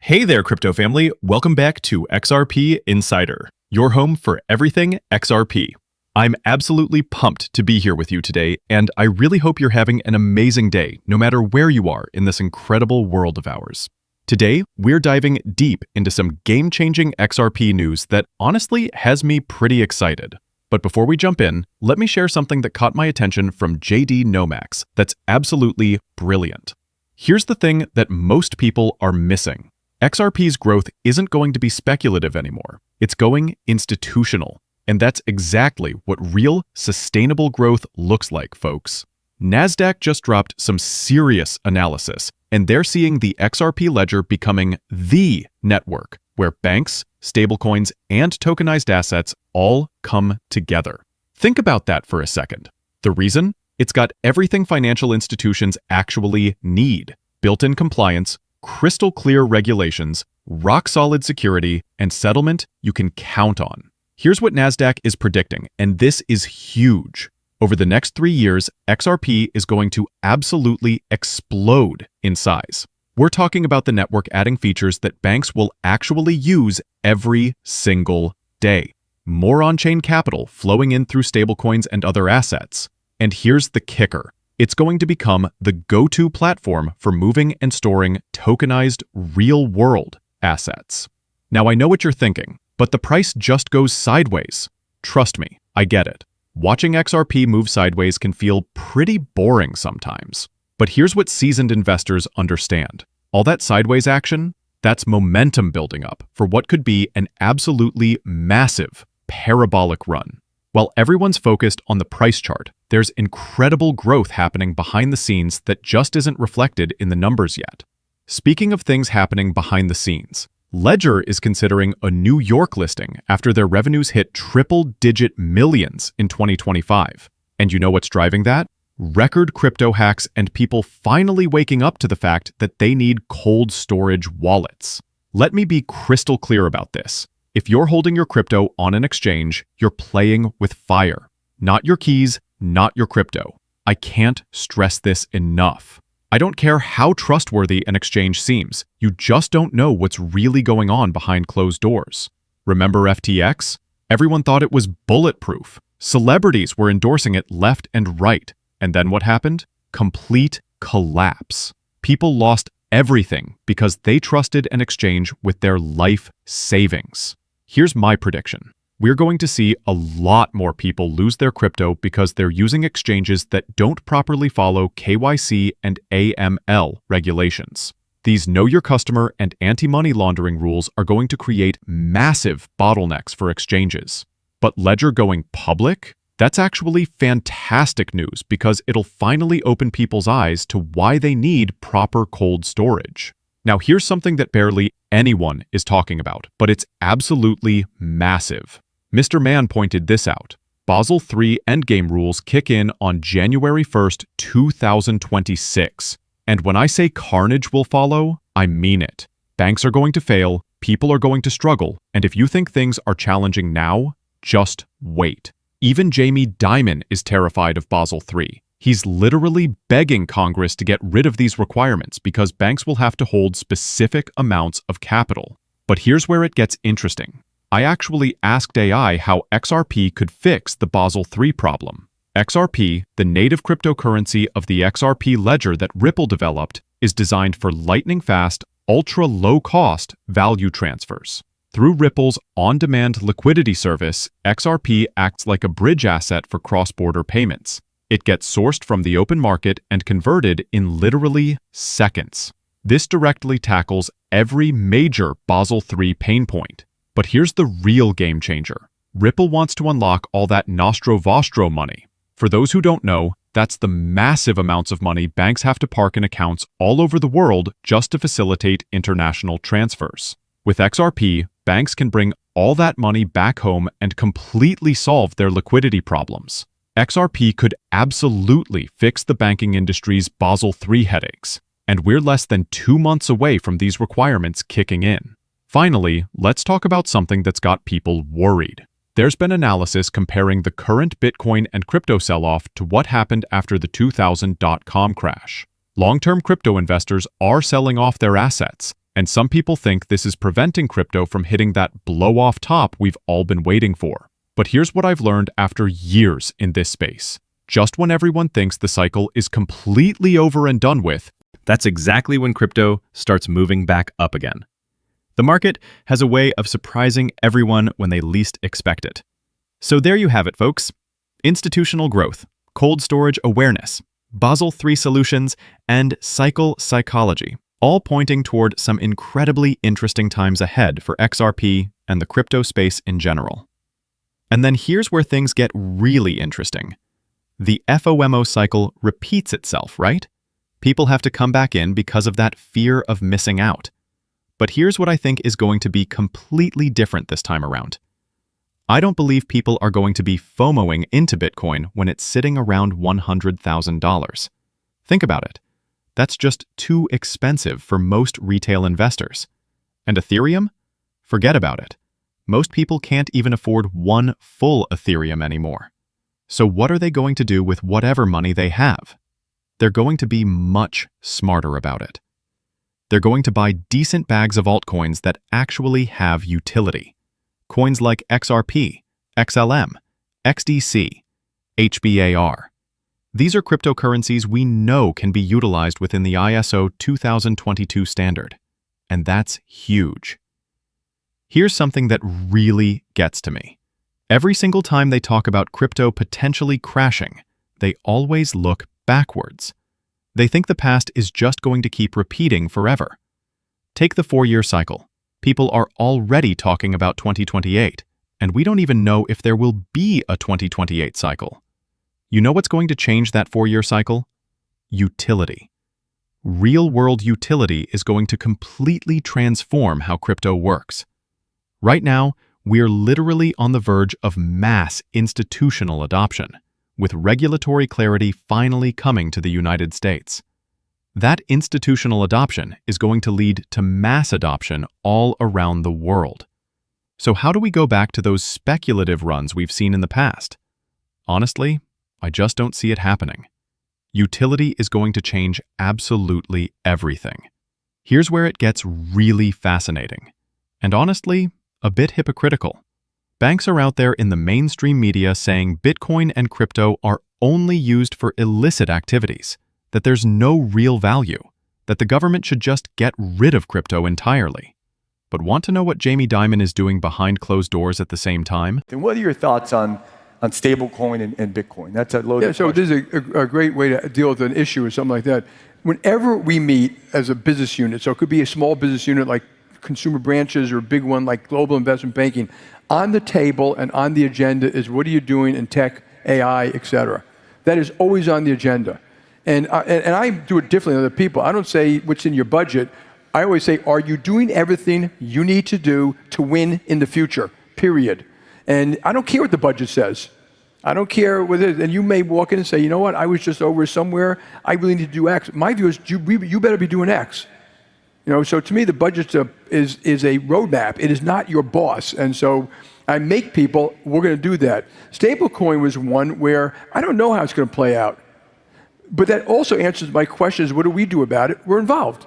Hey there, crypto family. Welcome back to XRP Insider, your home for everything XRP. I'm absolutely pumped to be here with you today, and I really hope you're having an amazing day, no matter where you are in this incredible world of ours. Today, we're diving deep into some game-changing XRP news that honestly has me pretty excited. But before we jump in, let me share something that caught my attention from JD Nomax that's absolutely brilliant. Here's the thing that most people are missing. XRP's growth isn't going to be speculative anymore. It's going institutional. And that's exactly what real, sustainable growth looks like, folks. Nasdaq just dropped some serious analysis, and they're seeing the XRP ledger becoming the network where banks, stablecoins, and tokenized assets all come together. Think about that for a second. The reason? It's got everything financial institutions actually need: built-in compliance, crystal clear regulations, rock-solid security, and settlement you can count on. Here's what Nasdaq is predicting, and this is huge. Over the next 3 years, XRP is going to absolutely explode in size. We're talking about the network adding features that banks will actually use every single day. More on-chain capital flowing in through stablecoins and other assets. And here's the kicker. It's going to become the go-to platform for moving and storing tokenized real-world assets. Now, I know what you're thinking, but the price just goes sideways. Trust me, I get it. Watching XRP move sideways can feel pretty boring sometimes. But here's what seasoned investors understand. All that sideways action, that's momentum building up for what could be an absolutely massive parabolic run. While everyone's focused on the price chart, there's incredible growth happening behind the scenes that just isn't reflected in the numbers yet. Speaking of things happening behind the scenes, Ledger is considering a New York listing after their revenues hit triple-digit millions in 2025. And you know what's driving that? Record crypto hacks and people finally waking up to the fact that they need cold storage wallets. Let me be crystal clear about this. If you're holding your crypto on an exchange, you're playing with fire. Not your keys, not your crypto. I can't stress this enough. I don't care how trustworthy an exchange seems, you just don't know what's really going on behind closed doors. Remember FTX? Everyone thought it was bulletproof. Celebrities were endorsing it left and right. And then what happened? Complete collapse. People lost everything because they trusted an exchange with their life savings. Here's my prediction. We're going to see a lot more people lose their crypto because they're using exchanges that don't properly follow KYC and AML regulations. These know your customer and anti-money laundering rules are going to create massive bottlenecks for exchanges. But Ledger going public? That's actually fantastic news because it'll finally open people's eyes to why they need proper cold storage. Now, here's something that barely anyone is talking about, but it's absolutely massive. Mr. Mann pointed this out. Basel III endgame rules kick in on January 1st, 2026. And when I say carnage will follow, I mean it. Banks are going to fail, people are going to struggle, and if you think things are challenging now, just wait. Even Jamie Dimon is terrified of Basel III. He's literally begging Congress to get rid of these requirements because banks will have to hold specific amounts of capital. But here's where it gets interesting. I actually asked AI how XRP could fix the Basel III problem. XRP, the native cryptocurrency of the XRP ledger that Ripple developed, is designed for lightning-fast, ultra-low-cost value transfers. Through Ripple's on-demand liquidity service, XRP acts like a bridge asset for cross-border payments. It gets sourced from the open market and converted in literally seconds. This directly tackles every major Basel III pain point. But here's the real game changer. Ripple wants to unlock all that nostro vostro money. For those who don't know, that's the massive amounts of money banks have to park in accounts all over the world just to facilitate international transfers. With XRP, banks can bring all that money back home and completely solve their liquidity problems. XRP could absolutely fix the banking industry's Basel III headaches, and we're less than 2 months away from these requirements kicking in. Finally, let's talk about something that's got people worried. There's been analysis comparing the current Bitcoin and crypto sell-off to what happened after the 2000 dot-com crash. Long-term crypto investors are selling off their assets, And some people think this is preventing crypto from hitting that blow-off top we've all been waiting for. But here's what I've learned after years in this space. Just when everyone thinks the cycle is completely over and done with, that's exactly when crypto starts moving back up again. The market has a way of surprising everyone when they least expect it. So there you have it, folks. Institutional growth, cold storage awareness, Basel III solutions, and cycle psychology, all pointing toward some incredibly interesting times ahead for XRP and the crypto space in general. And then here's where things get really interesting. The FOMO cycle repeats itself, right? People have to come back in because of that fear of missing out. But here's what I think is going to be completely different this time around. I don't believe people are going to be FOMOing into Bitcoin when it's sitting around $100,000. Think about it. That's just too expensive for most retail investors. And Ethereum? Forget about it. Most people can't even afford one full Ethereum anymore. So what are they going to do with whatever money they have? They're going to be much smarter about it. They're going to buy decent bags of altcoins that actually have utility. Coins like XRP, XLM, XDC, HBAR. These are cryptocurrencies we know can be utilized within the ISO 2022 standard, and that's huge. Here's something that really gets to me. Every single time they talk about crypto potentially crashing, they always look backwards. They think the past is just going to keep repeating forever. Take the 4-year cycle. People are already talking about 2028, and we don't even know if there will be a 2028 cycle. You know what's going to change that 4-year cycle? Utility. Real-world utility is going to completely transform how crypto works. Right now, we're literally on the verge of mass institutional adoption, with regulatory clarity finally coming to the United States. That institutional adoption is going to lead to mass adoption all around the world. So how do we go back to those speculative runs we've seen in the past? Honestly, I just don't see it happening. Utility is going to change absolutely everything. Here's where it gets really fascinating, and honestly, a bit hypocritical. Banks are out there in the mainstream media saying Bitcoin and crypto are only used for illicit activities, that there's no real value, that the government should just get rid of crypto entirely. But want to know what Jamie Dimon is doing behind closed doors at the same time? And what are your thoughts on stablecoin and Bitcoin? That's a loaded so question. this is a great way to deal with an issue or something like that. Whenever we meet as a business unit, so it could be a small business unit like consumer branches or a big one like global investment banking, on the table and on the agenda is what are you doing in tech, AI, et cetera. That is always on the agenda. And I do it differently than other people. I don't say what's in your budget. I always say, are you doing everything you need to do to win in the future, period. And I don't care what the budget says. I don't care what it is. And you may walk in and say, you know what, I was just over somewhere, I really need to do X. My view is you better be doing X. You know, so to me, the budget is a roadmap. It is not your boss. And so I make people, we're going to do that. Stablecoin was one where I don't know how it's going to play out. But that also answers my question is, what do we do about it? We're involved.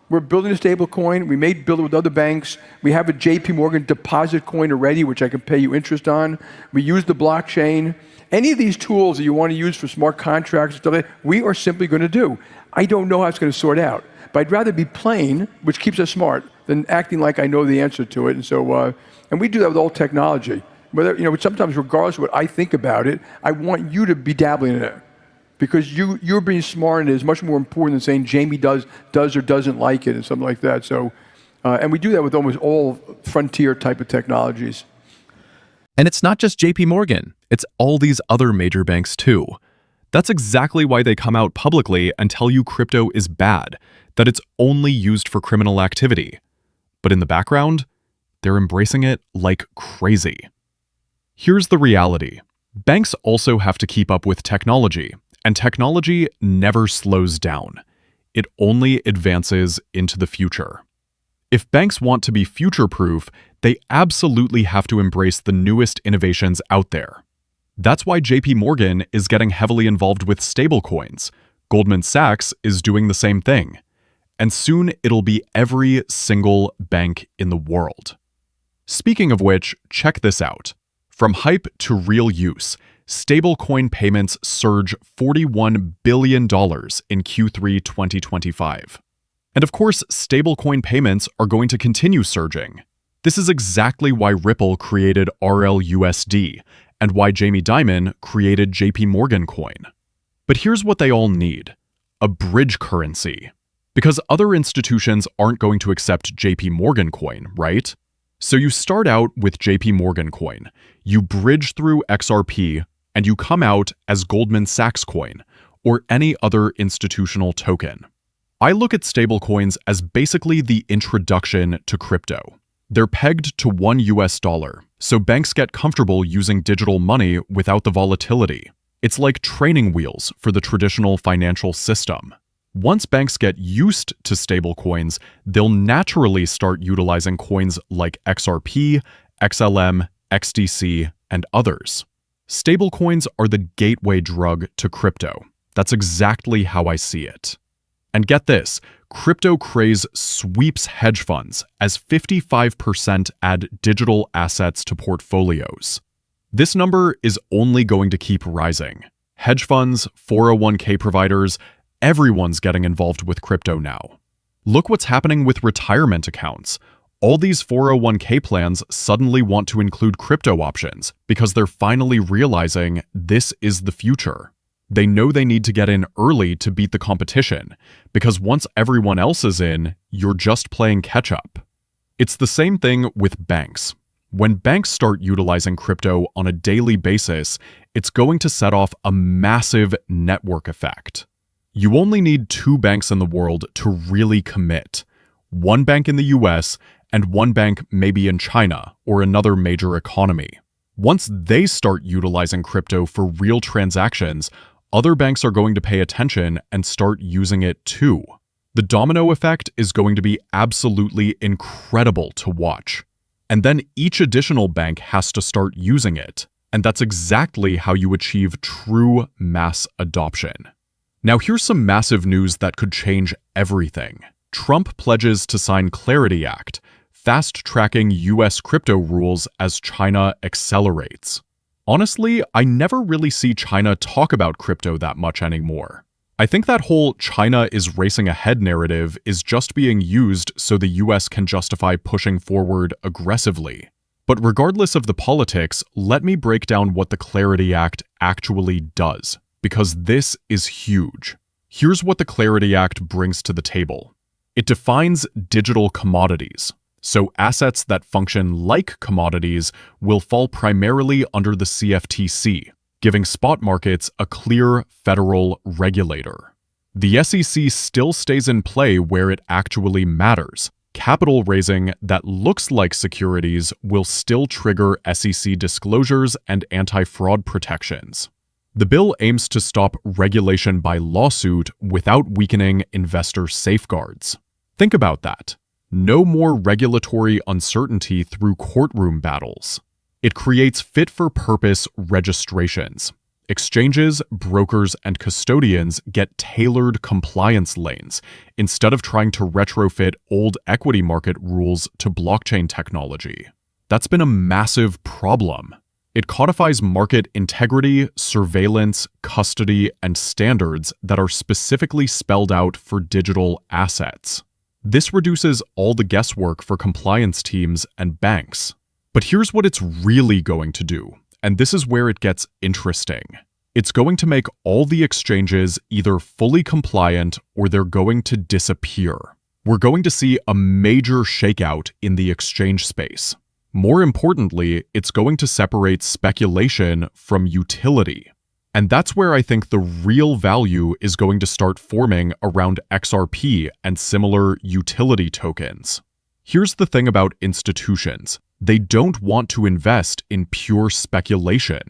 We're building a stable coin. We may build it with other banks. We have a JP Morgan deposit coin already, which I can pay you interest on. We use the blockchain. Any of these tools that you want to use for smart contracts and stuff like that, we are simply going to do. I don't know how it's going to sort out. But I'd rather be plain, which keeps us smart, than acting like I know the answer to it. And so, and we do that with all technology. Whether, you know, sometimes regardless of what I think about it, I want you to be dabbling in it. Because you're being smart, and it is much more important than saying Jamie does or doesn't like it and something like that. So, and we do that with almost all frontier type of technologies. And it's not just JP Morgan, it's all these other major banks too. That's exactly why they come out publicly and tell you crypto is bad, that it's only used for criminal activity. But in the background, they're embracing it like crazy. Here's the reality. Banks also have to keep up with technology. And technology never slows down. It only advances into the future. If banks want to be future-proof, they absolutely have to embrace the newest innovations out there. That's why JP Morgan is getting heavily involved with stablecoins. Goldman Sachs is doing the same thing. And soon it'll be every single bank in the world. Speaking of which, check this out. From hype to real use, stablecoin payments surge $41 billion in Q3 2025. And of course, stablecoin payments are going to continue surging. This is exactly why Ripple created RLUSD and why Jamie Dimon created JP Morgan Coin. But here's what they all need: a bridge currency. Because other institutions aren't going to accept JP Morgan Coin, right? So you start out with JP Morgan Coin, you bridge through XRP, and you come out as Goldman Sachs Coin or any other institutional token. I look at stablecoins as basically the introduction to crypto. They're pegged to $1, so banks get comfortable using digital money without the volatility. It's like training wheels for the traditional financial system. Once banks get used to stablecoins, they'll naturally start utilizing coins like XRP, XLM, XDC, and others. Stablecoins are the gateway drug to crypto. That's exactly how I see it. And get this, crypto craze sweeps hedge funds as 55% add digital assets to portfolios. This number is only going to keep rising. Hedge funds, 401k providers, everyone's getting involved with crypto now. Look what's happening with retirement accounts. All these 401k plans suddenly want to include crypto options because they're finally realizing this is the future. They know they need to get in early to beat the competition, because once everyone else is in, you're just playing catch-up. It's the same thing with banks. When banks start utilizing crypto on a daily basis, it's going to set off a massive network effect. You only need 2 banks in the world to really commit. One bank in the US and one bank maybe in China or another major economy. Once they start utilizing crypto for real transactions, other banks are going to pay attention and start using it too. The domino effect is going to be absolutely incredible to watch. And then each additional bank has to start using it. And that's exactly how you achieve true mass adoption. Now here's some massive news that could change everything. Trump pledges to sign Clarity Act, fast-tracking US crypto rules as China accelerates. Honestly, I never really see China talk about crypto that much anymore. I think that whole China is racing ahead narrative is just being used so the US can justify pushing forward aggressively. But regardless of the politics, let me break down what the Clarity Act actually does, because this is huge. Here's what the Clarity Act brings to the table. It defines digital commodities. So assets that function like commodities will fall primarily under the CFTC, giving spot markets a clear federal regulator. The SEC still stays in play where it actually matters. Capital raising that looks like securities will still trigger SEC disclosures and anti-fraud protections. The bill aims to stop regulation by lawsuit without weakening investor safeguards. Think about that. No more regulatory uncertainty through courtroom battles. It creates fit-for-purpose registrations. Exchanges, brokers, and custodians get tailored compliance lanes instead of trying to retrofit old equity market rules to blockchain technology. That's been a massive problem. It codifies market integrity, surveillance, custody, and standards that are specifically spelled out for digital assets. This reduces all the guesswork for compliance teams and banks. But here's what it's really going to do, and this is where it gets interesting. It's going to make all the exchanges either fully compliant or they're going to disappear. We're going to see a major shakeout in the exchange space. More importantly, it's going to separate speculation from utility. And that's where I think the real value is going to start forming around XRP and similar utility tokens. Here's the thing about institutions. They don't want to invest in pure speculation.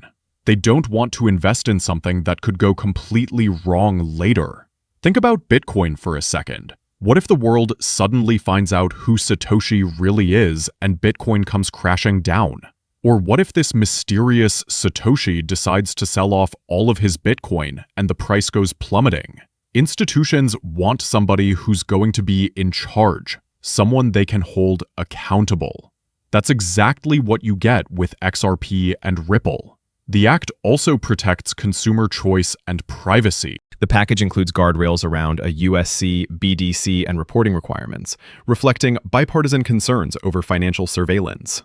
They don't want to invest in something that could go completely wrong later. Think about Bitcoin for a second. What if the world suddenly finds out who Satoshi really is and Bitcoin comes crashing down? Or what if this mysterious Satoshi decides to sell off all of his Bitcoin and the price goes plummeting? Institutions want somebody who's going to be in charge, someone they can hold accountable. That's exactly what you get with XRP and Ripple. The act also protects consumer choice and privacy. The package includes guardrails around a USC, BDC, and reporting requirements, reflecting bipartisan concerns over financial surveillance.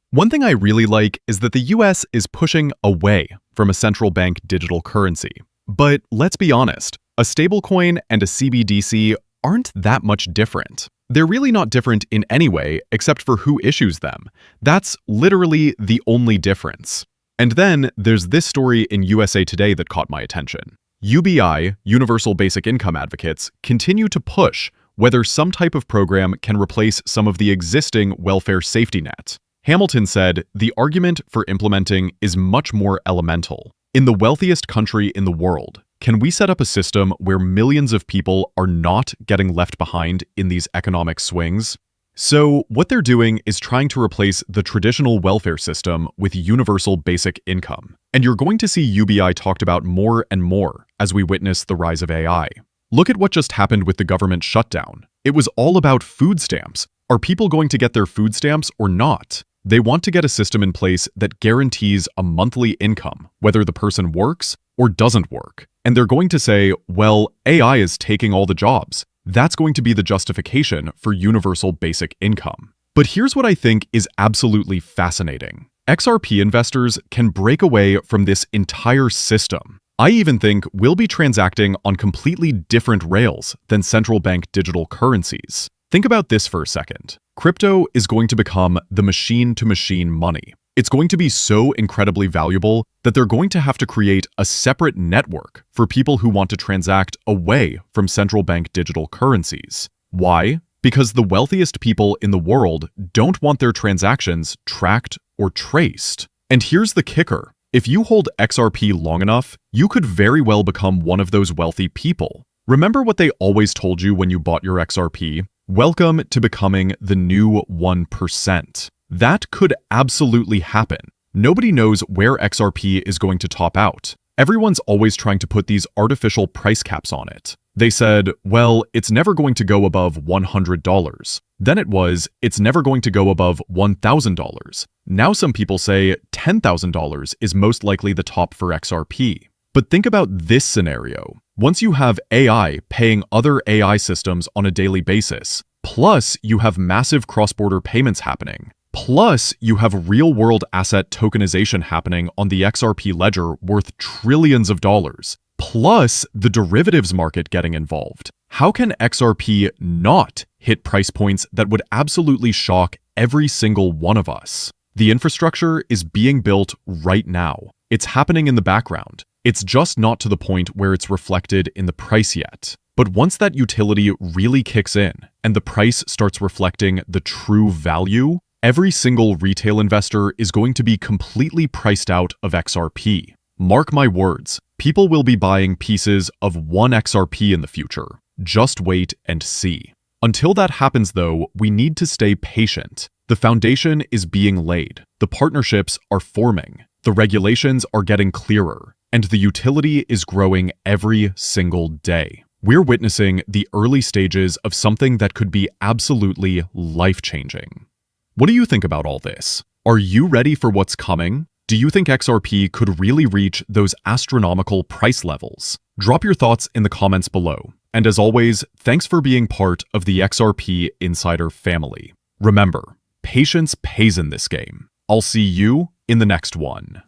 One thing I really like is that the US is pushing away from a central bank digital currency. But let's be honest, a stablecoin and a CBDC aren't that much different. They're really not different in any way except for who issues them. That's literally the only difference. And then there's this story in USA Today that caught my attention. UBI, Universal Basic Income Advocates, continue to push whether some type of program can replace some of the existing welfare safety net. Hamilton said, the argument for implementing is much more elemental. In the wealthiest country in the world, can we set up a system where millions of people are not getting left behind in these economic swings? So what they're doing is trying to replace the traditional welfare system with universal basic income. And you're going to see UBI talked about more and more as we witness the rise of AI. Look at what just happened with the government shutdown. It was all about food stamps. Are people going to get their food stamps or not? They want to get a system in place that guarantees a monthly income, whether the person works or doesn't work. And they're going to say, well, AI is taking all the jobs. That's going to be the justification for universal basic income. But here's what I think is absolutely fascinating. XRP investors can break away from this entire system. I even think we'll be transacting on completely different rails than central bank digital currencies. Think about this for a second. Crypto is going to become the machine-to-machine money. It's going to be so incredibly valuable that they're going to have to create a separate network for people who want to transact away from central bank digital currencies. Why? Because the wealthiest people in the world don't want their transactions tracked or traced. And here's the kicker. If you hold XRP long enough, you could very well become one of those wealthy people. Remember what they always told you when you bought your XRP? Welcome to becoming the new 1%. That could absolutely happen. Nobody knows where XRP is going to top out. Everyone's always trying to put these artificial price caps on it. They said, well, it's never going to go above $100. Then it was, it's never going to go above $1,000. Now some people say $10,000 is most likely the top for XRP. But think about this scenario. Once you have AI paying other AI systems on a daily basis, plus you have massive cross-border payments happening, plus you have real-world asset tokenization happening on the XRP ledger worth trillions of dollars, plus the derivatives market getting involved. How can XRP not hit price points that would absolutely shock every single one of us? The infrastructure is being built right now. It's happening in the background. It's just not to the point where it's reflected in the price yet. But once that utility really kicks in and the price starts reflecting the true value, every single retail investor is going to be completely priced out of XRP. Mark my words, people will be buying pieces of one XRP in the future. Just wait and see. Until that happens though, we need to stay patient. The foundation is being laid. The partnerships are forming. The regulations are getting clearer. And the utility is growing every single day. We're witnessing the early stages of something that could be absolutely life-changing. What do you think about all this? Are you ready for what's coming? Do you think XRP could really reach those astronomical price levels? Drop your thoughts in the comments below. And as always, thanks for being part of the XRP Insider family. Remember, patience pays in this game. I'll see you in the next one.